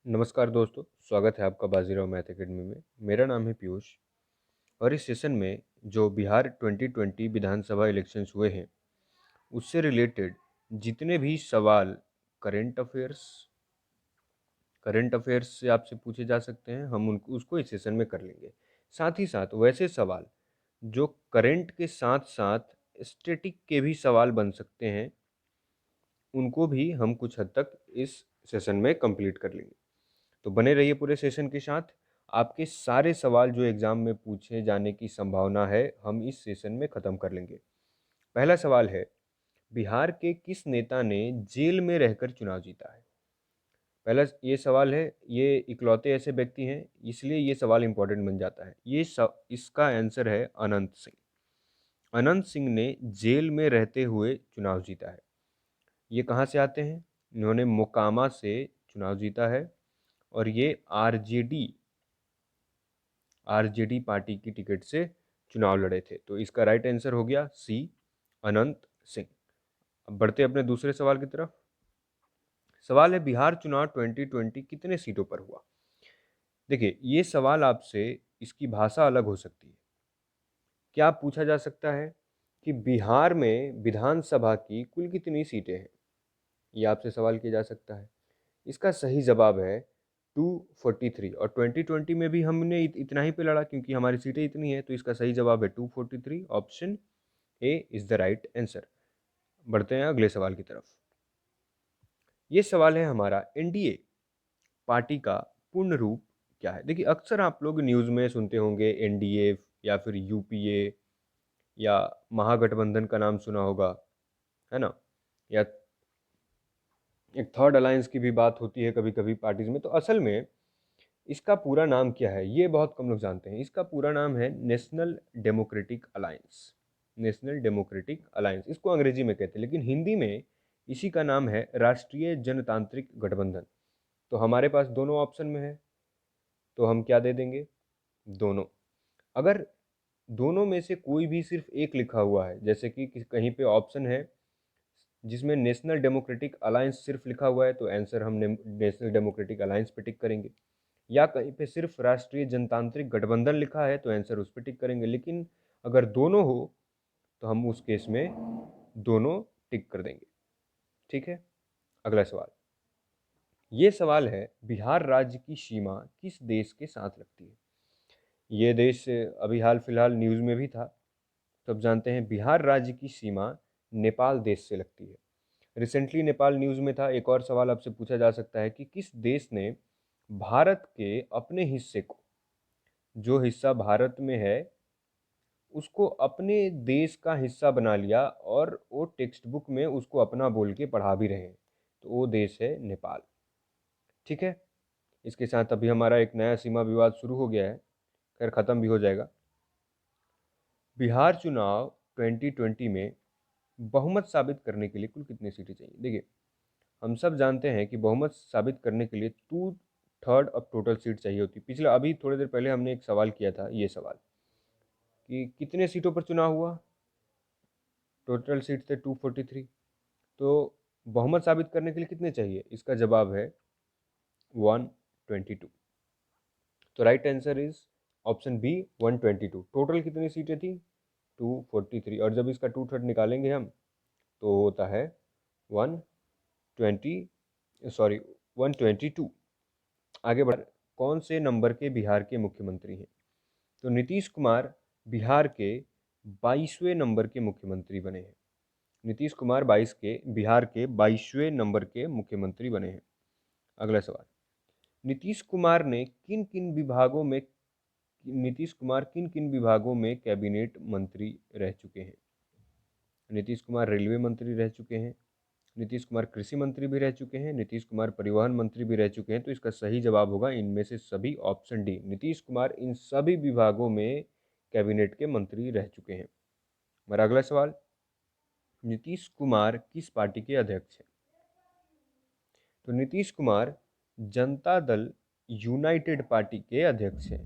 नमस्कार दोस्तों, स्वागत है आपका बाजीराव मैथ एकेडमी में। मेरा नाम है पीयूष और इस सेशन में जो बिहार 2020 विधानसभा इलेक्शंस हुए हैं उससे रिलेटेड जितने भी सवाल करंट अफेयर्स करंट अफेयर्स से आपसे पूछे जा सकते हैं, हम उनको उसको इस सेशन में कर लेंगे। साथ ही साथ वैसे सवाल जो करंट के साथ साथ स्टैटिक के भी सवाल बन सकते हैं, उनको भी हम कुछ हद तक इस सेशन में कंप्लीट कर लेंगे। तो बने रहिए पूरे सेशन के साथ। आपके सारे सवाल जो एग्जाम में पूछे जाने की संभावना है, हम इस सेशन में ख़त्म कर लेंगे। पहला सवाल है, बिहार के किस नेता ने जेल में रहकर चुनाव जीता है? पहला ये सवाल है, ये इकलौते ऐसे व्यक्ति हैं, इसलिए ये सवाल इंपॉर्टेंट बन जाता है। इसका आंसर है अनंत सिंह। अनंत सिंह ने जेल में रहते हुए चुनाव जीता है। ये कहाँ से आते हैं? इन्होंने मोकामा से चुनाव जीता है और ये आरजेडी पार्टी की टिकट से चुनाव लड़े थे। तो इसका राइट आंसर हो गया सी, अनंत सिंह। अब बढ़ते अपने दूसरे सवाल की तरफ। सवाल है, बिहार चुनाव 2020 कितने सीटों पर हुआ? देखिए, ये सवाल आपसे इसकी भाषा अलग हो सकती है। क्या पूछा जा सकता है कि बिहार में विधानसभा की कुल कितनी सीटें हैं? ये आपसे सवाल किया जा सकता है। इसका सही जवाब है 243 और 2020 में भी हमने इतना ही पे लड़ा क्योंकि हमारी सीटें इतनी हैं, तो इसका सही जवाब है 243। Option A is the right answer. बढ़ते हैं अगले सवाल की तरफ। ये सवाल है हमारा, एनडीए पार्टी का पूर्ण रूप क्या है? देखिए, अक्सर आप लोग न्यूज़ में सुनते होंगे एनडीए या फिर यूपीए या महागठबंधन का नाम सुना होगा, है ना? या एक थर्ड अलायंस की भी बात होती है कभी कभी पार्टीज में। तो असल में इसका पूरा नाम क्या है, ये बहुत कम लोग जानते हैं। इसका पूरा नाम है national democratic alliance. National democratic alliance इसको अंग्रेजी में कहते हैं, लेकिन हिंदी में इसी का नाम है राष्ट्रीय जनतांत्रिक गठबंधन। तो हमारे पास दोनों ऑप्शन में है, तो हम क्या दे देंगे? दोनों। अगर दोनों में से कोई भी सिर्फ एक लिखा हुआ है, जैसे कि कहीं पे ऑप्शन है जिसमें नेशनल डेमोक्रेटिक अलायंस सिर्फ लिखा हुआ है, तो आंसर हम नेशनल डेमोक्रेटिक अलायंस पे टिक करेंगे। या कहीं पे सिर्फ राष्ट्रीय जनतांत्रिक गठबंधन लिखा है, तो आंसर उस पर टिक करेंगे। लेकिन अगर दोनों हो तो हम उस केस में दोनों टिक कर देंगे। ठीक है, अगला सवाल। ये सवाल है, बिहार राज्य की सीमा किस देश के साथ लगती है? ये देश अभी हाल फिलहाल न्यूज़ में भी था। तो अब जानते हैं, बिहार राज्य की सीमा नेपाल देश से लगती है। रिसेंटली नेपाल न्यूज़ में था। एक और सवाल आपसे पूछा जा सकता है कि किस देश ने भारत के अपने हिस्से को, जो हिस्सा भारत में है, उसको अपने देश का हिस्सा बना लिया और वो टेक्स्ट बुक में उसको अपना बोल के पढ़ा भी रहे हैं। तो वो देश है नेपाल। ठीक है, इसके साथ अभी हमारा एक नया सीमा विवाद शुरू हो गया है, खैर ख़त्म भी हो जाएगा। बिहार चुनाव 2020 में बहुमत साबित करने के लिए कुल कितनी सीटें चाहिए? देखिए, हम सब जानते हैं कि बहुमत साबित करने के लिए 2/3 ऑफ टोटल सीट चाहिए होती। पिछले अभी थोड़ी देर पहले हमने एक सवाल किया था, ये सवाल कि कितने सीटों पर चुनाव हुआ, टोटल सीट थे 243। तो बहुमत साबित करने के लिए कितने चाहिए? इसका जवाब है 122। तो right answer is option B, 122। Total कितनी सीटें थी? 243। और जब इसका 2/3 निकालेंगे हम, तो होता है 120, सॉरी 122। आगे बढ़, कौन से नंबर के बिहार के मुख्यमंत्री हैं? तो नीतीश कुमार बिहार के 22वें नंबर के मुख्यमंत्री बने हैं। नीतीश कुमार बिहार के 22वें नंबर के मुख्यमंत्री बने हैं। अगला सवाल, नीतीश कुमार ने किन किन विभागों में नीतीश कुमार किन किन विभागों में कैबिनेट मंत्री रह चुके हैं? नीतीश कुमार रेलवे मंत्री रह चुके हैं, नीतीश कुमार कृषि मंत्री भी रह चुके हैं, नीतीश कुमार परिवहन मंत्री भी रह चुके हैं। तो इसका सही जवाब होगा इनमें से सभी, ऑप्शन डी। नीतीश कुमार इन सभी विभागों में कैबिनेट के मंत्री रह चुके हैं। मेरा अगला सवाल, नीतीश कुमार किस पार्टी के अध्यक्ष हैं? तो नीतीश कुमार जनता दल यूनाइटेड पार्टी के अध्यक्ष हैं।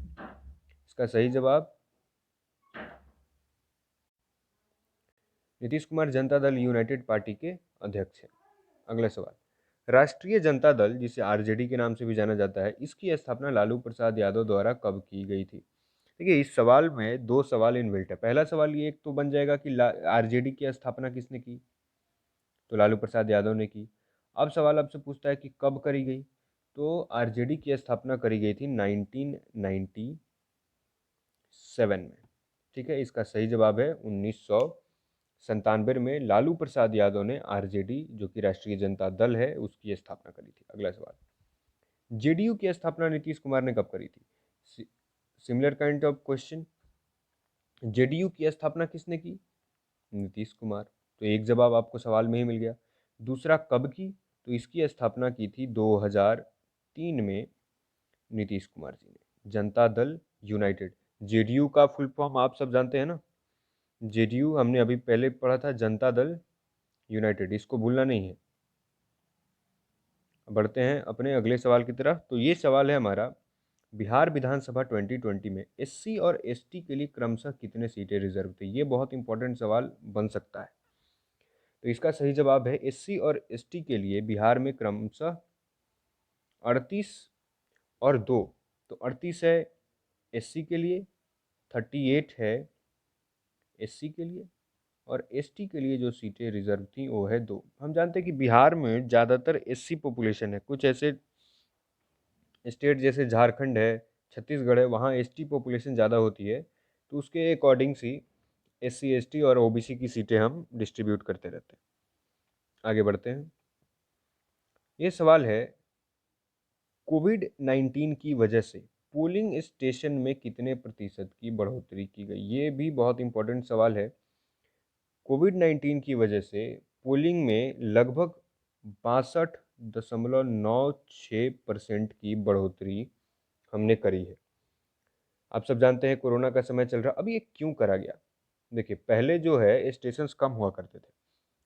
इसका सही जवाब, नीतीश कुमार जनता दल यूनाइटेड पार्टी के अध्यक्ष हैं। अगला सवाल, राष्ट्रीय जनता दल, जिसे आरजेडी के नाम से भी जाना जाता है, इसकी स्थापना लालू प्रसाद यादव द्वारा कब की गई थी? देखिए, इस सवाल में दो सवाल इनबिल्ट है। पहला सवाल ये एक तो बन जाएगा कि आरजेडी की स्थापना किसने की, तो लालू प्रसाद यादव ने की। अब सवाल आपसे पूछता है कि कब करी गई, तो आरजेडी की स्थापना करी गई थी 1997 में। ठीक है, इसका सही जवाब है 1997 में लालू प्रसाद यादव ने आरजेडी, जो कि राष्ट्रीय जनता दल है, उसकी स्थापना करी थी। अगला सवाल, जेडीयू की स्थापना नीतीश कुमार ने कब करी थी? Similar kind of question. JDU की स्थापना किसने की? नीतीश कुमार। तो एक जवाब आपको सवाल में ही मिल गया। दूसरा, कब की? तो इसकी स्थापना की थी 2003 में नीतीश कुमार जी ने। जनता दल यूनाइटेड, जेडीयू का फुल फॉर्म आप सब जानते हैं ना। जेडीयू हमने अभी पहले पढ़ा था, जनता दल यूनाइटेड, इसको भूलना नहीं है। बढ़ते हैं अपने अगले सवाल की तरफ। तो ये सवाल है हमारा, बिहार विधानसभा 2020 में एससी और एसटी के लिए क्रमशः कितने सीटें रिजर्व थी? ये बहुत इंपॉर्टेंट सवाल बन सकता है। तो इसका सही जवाब है, एससी और एसटी के लिए बिहार में क्रमशः 38 और 2। तो 38 है एससी के लिए, 38 है एससी के लिए, और एसटी के लिए जो सीटें रिजर्व थी वो है 2। हम जानते हैं कि बिहार में ज़्यादातर एससी पॉपुलेशन है। कुछ ऐसे स्टेट जैसे झारखंड है, छत्तीसगढ़ है, वहाँ एसटी पॉपुलेशन ज़्यादा होती है, तो उसके अकॉर्डिंग सी एससी एसटी और ओबीसी की सीटें हम डिस्ट्रीब्यूट करते रहते हैं। आगे बढ़ते हैं। ये सवाल है, कोविड-19 की वजह से पोलिंग स्टेशन में कितने प्रतिशत की बढ़ोतरी की गई? ये भी बहुत इंपॉर्टेंट सवाल है। कोविड-19 की वजह से पोलिंग में लगभग 62.96% की बढ़ोतरी हमने करी है। आप सब जानते हैं कोरोना का समय चल रहा, अब ये क्यों करा गया? देखिए, पहले जो है स्टेशंस कम हुआ करते थे,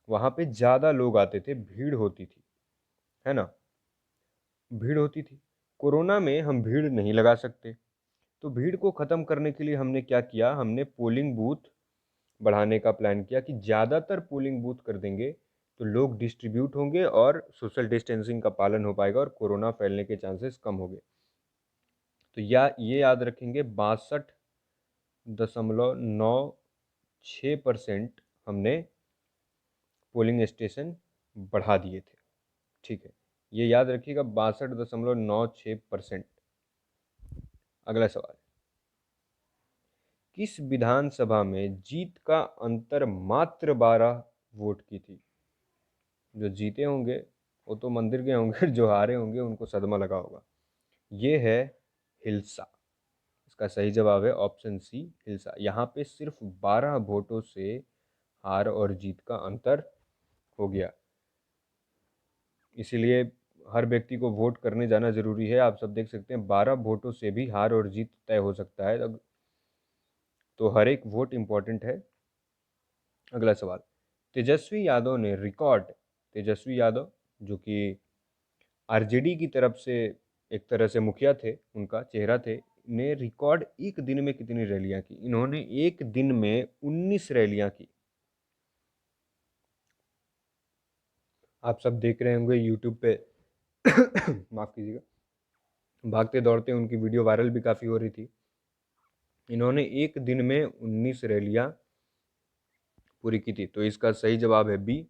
वहाँ पे ज़्यादा लोग आते थे, भीड़ होती थी, है ना? भीड़ होती थी। कोरोना में हम भीड़ नहीं लगा सकते, तो भीड़ को ख़त्म करने के लिए हमने क्या किया, हमने पोलिंग बूथ बढ़ाने का प्लान किया कि ज़्यादातर पोलिंग बूथ कर देंगे तो लोग डिस्ट्रीब्यूट होंगे और सोशल डिस्टेंसिंग का पालन हो पाएगा और कोरोना फैलने के चांसेस कम होंगे। तो ये याद रखेंगे, 62.96% हमने पोलिंग स्टेशन बढ़ा दिए थे। ठीक है, ये याद रखिएगा, 62.96%। अगला सवाल, किस विधानसभा में जीत का अंतर मात्र 12 वोट की थी? जो जीते होंगे वो तो मंदिर गए होंगे, जो हारे होंगे उनको सदमा लगा होगा। ये है हिल्सा। इसका सही जवाब है ऑप्शन सी, हिल्सा। यहाँ पे सिर्फ 12 वोटों से हार और जीत का अंतर हो गया। इसीलिए हर व्यक्ति को वोट करने जाना जरूरी है। आप सब देख सकते हैं 12 वोटों से भी हार और जीत तय हो सकता है, तो हर एक वोट इम्पोर्टेंट है। अगला सवाल, तेजस्वी यादव ने रिकॉर्ड, तेजस्वी यादव जो कि आरजेडी की तरफ से एक तरह से मुखिया थे, उनका चेहरा थे, ने रिकॉर्ड एक दिन में कितनी रैलियां की? इन्होंने एक दिन में 19 रैलियां की। आप सब देख रहे होंगे यूट्यूब पे माफ कीजिएगा, भागते दौड़ते उनकी वीडियो वायरल भी काफ़ी हो रही थी। इन्होंने एक दिन में 19 रैलियां पूरी की थी। तो इसका सही जवाब है बी,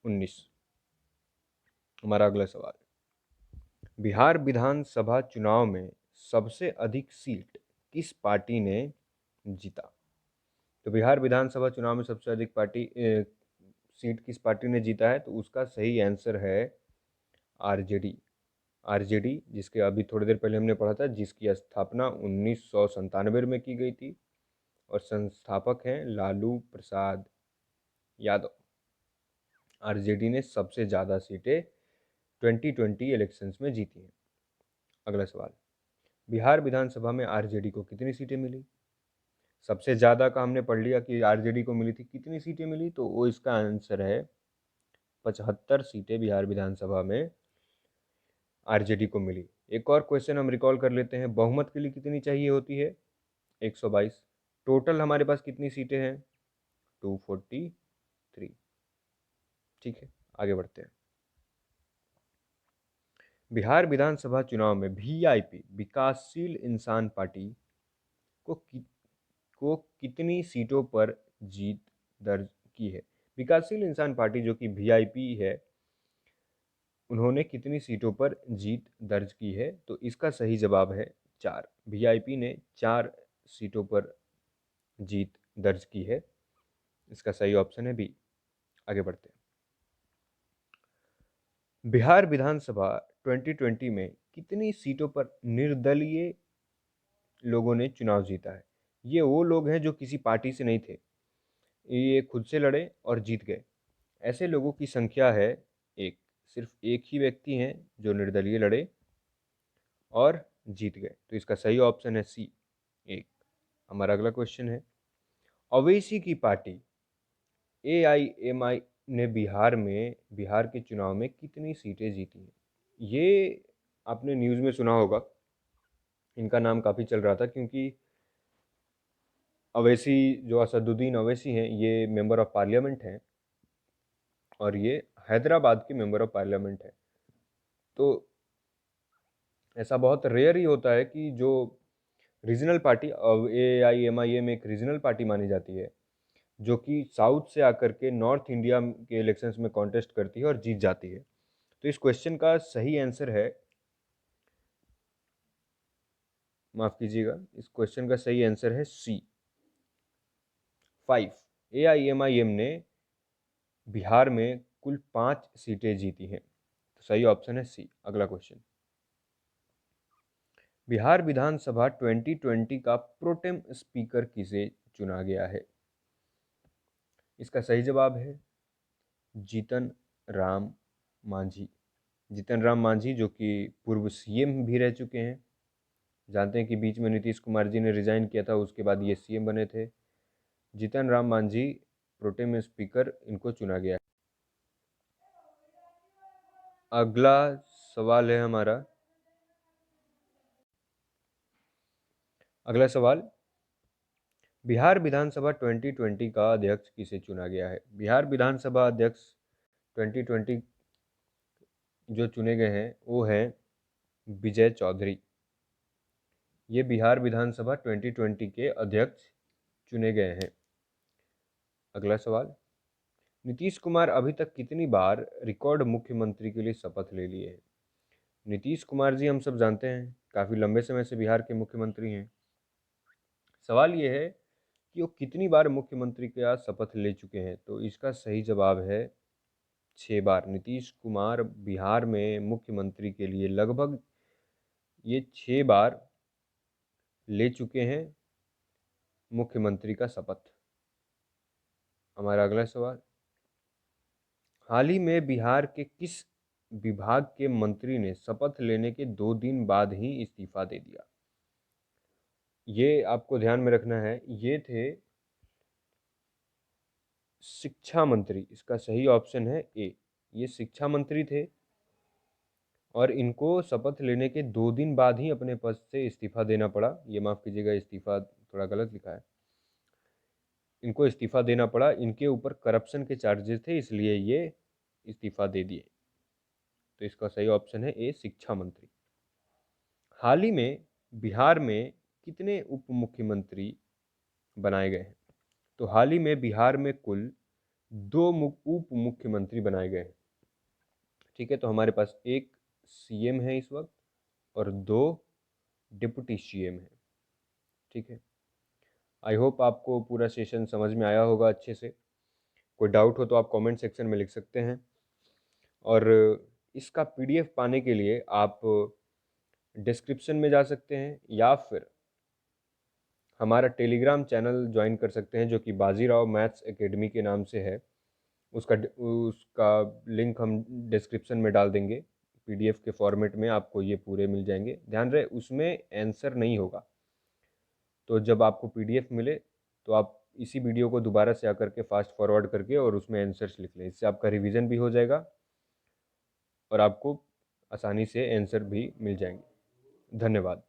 19। हमारा अगला सवाल, बिहार विधानसभा चुनाव में सबसे अधिक सीट किस पार्टी ने जीता? तो बिहार विधानसभा चुनाव में सबसे अधिक सीट किस पार्टी ने जीता है? तो उसका सही आंसर है आरजेडी। आरजेडी, जिसके अभी थोड़ी देर पहले हमने पढ़ा था, जिसकी स्थापना 1997 में की गई थी और संस्थापक हैं लालू प्रसाद यादव। आरजेडी ने सबसे ज़्यादा सीटें 2020 इलेक्शंस में जीती हैं। अगला सवाल, बिहार विधानसभा में आरजेडी को कितनी सीटें मिली? सबसे ज़्यादा का हमने पढ़ लिया कि आरजेडी को मिली थी, कितनी सीटें मिली? तो वो इसका आंसर है 75 सीटें बिहार विधानसभा में आरजेडी को मिली। एक और क्वेश्चन हम रिकॉल कर लेते हैं, बहुमत के लिए कितनी चाहिए होती है? 122। टोटल हमारे पास कितनी सीटें हैं? 243। ठीक है, आगे बढ़ते हैं। बिहार विधानसभा चुनाव में वीआईपी विकासशील इंसान पार्टी को कितनी सीटों पर जीत दर्ज की है? विकासशील इंसान पार्टी जो कि वीआईपी है, उन्होंने कितनी सीटों पर जीत दर्ज की है? तो इसका सही जवाब है 4। वीआईपी ने 4 सीटों पर जीत दर्ज की है। इसका सही ऑप्शन है बी। आगे बढ़ते हैं। बिहार विधानसभा 2020 में कितनी सीटों पर निर्दलीय लोगों ने चुनाव जीता है? ये वो लोग हैं जो किसी पार्टी से नहीं थे, ये खुद से लड़े और जीत गए। ऐसे लोगों की संख्या है एक। सिर्फ एक ही व्यक्ति हैं जो निर्दलीय लड़े और जीत गए। तो इसका सही ऑप्शन है सी 1। हमारा अगला क्वेश्चन है, ओवैसी की पार्टी एआईएमआई ने बिहार के चुनाव में कितनी सीटें जीती हैं? ये आपने न्यूज़ में सुना होगा, इनका नाम काफ़ी चल रहा था क्योंकि ओवैसी जो असदुद्दीन ओवैसी हैं, ये मेंबर ऑफ पार्लियामेंट हैं और ये हैदराबाद के मेंबर ऑफ पार्लियामेंट हैं। तो ऐसा बहुत रेयर ही होता है कि जो रीजनल पार्टी, एआईएमआईएम एक रीजनल पार्टी मानी जाती है, जो कि साउथ से आकर के नॉर्थ इंडिया के इलेक्शंस में कॉन्टेस्ट करती है और जीत जाती है। तो इस क्वेश्चन का सही आंसर है, माफ़ कीजिएगा, इस क्वेश्चन का सही आंसर है सी 5। एआईएमआईएम ने बिहार में कुल 5 सीटें जीती हैं। तो सही ऑप्शन है सी। अगला क्वेश्चन, बिहार विधानसभा 2020 का प्रोटेम स्पीकर किसे चुना गया है? इसका सही जवाब है जीतन राम मांझी। जीतन राम मांझी जो कि पूर्व सीएम भी रह चुके हैं। जानते हैं कि बीच में नीतीश कुमार जी ने रिजाइन किया था, उसके बाद ये सीएम बने थे। जीतन राम मांझी प्रोटेम स्पीकर, इनको चुना गया है। अगला सवाल है हमारा, अगला सवाल, बिहार विधानसभा 2020 का अध्यक्ष किसे चुना गया है? बिहार विधानसभा अध्यक्ष 2020 जो चुने गए हैं वो हैं विजय चौधरी। ये बिहार विधानसभा 2020 के अध्यक्ष चुने गए हैं। अगला सवाल, नीतीश कुमार अभी तक कितनी बार रिकॉर्ड मुख्यमंत्री के लिए शपथ ले लिए हैं? नीतीश कुमार जी हम सब जानते हैं काफ़ी लंबे समय से बिहार के मुख्यमंत्री हैं। सवाल ये है कि वो कितनी बार मुख्यमंत्री का शपथ ले चुके हैं? तो इसका सही जवाब है 6 बार। नीतीश कुमार बिहार में मुख्यमंत्री के लिए लगभग ये 6 बार ले चुके हैं मुख्यमंत्री का शपथ। हमारा अगला सवाल, हाल ही में बिहार के किस विभाग के मंत्री ने शपथ लेने के 2 दिन बाद ही इस्तीफा दे दिया? ये आपको ध्यान में रखना है, ये थे शिक्षा मंत्री। इसका सही ऑप्शन है ए। ये शिक्षा मंत्री थे और इनको शपथ लेने के 2 दिन बाद ही अपने पद से इस्तीफा देना पड़ा। ये माफ़ कीजिएगा, इस्तीफा थोड़ा गलत लिखा है, इनको इस्तीफा देना पड़ा। इनके ऊपर करप्शन के चार्जेस थे, इसलिए ये इस्तीफा दे दिए। तो इसका सही ऑप्शन है ए, शिक्षा मंत्री। हाल ही में बिहार में कितने उप मुख्यमंत्री बनाए गए हैं? तो हाल ही में बिहार में कुल 2 उप मुख्यमंत्री बनाए गए हैं। ठीक है, तो हमारे पास एक सीएम है इस वक्त और 2 डिप्टी सीएम हैं। ठीक है, आई होप आपको पूरा सेशन समझ में आया होगा अच्छे से। कोई डाउट हो तो आप कमेंट सेक्शन में लिख सकते हैं और इसका पीडीएफ पाने के लिए आप डिस्क्रिप्शन में जा सकते हैं या फिर हमारा टेलीग्राम चैनल ज्वाइन कर सकते हैं जो कि बाजीराव मैथ्स एकेडमी के नाम से है। उसका लिंक हम डिस्क्रिप्शन में डाल देंगे। पीडीएफ के फॉर्मेट में आपको ये पूरे मिल जाएंगे। ध्यान रहे उसमें आंसर नहीं होगा, तो जब आपको पीडीएफ मिले तो आप इसी वीडियो को दोबारा से आकर के फास्ट फॉरवर्ड करके और उसमें आंसर्स लिख लें। इससे आपका रिवीजन भी हो जाएगा और आपको आसानी से आंसर भी मिल जाएंगे। धन्यवाद।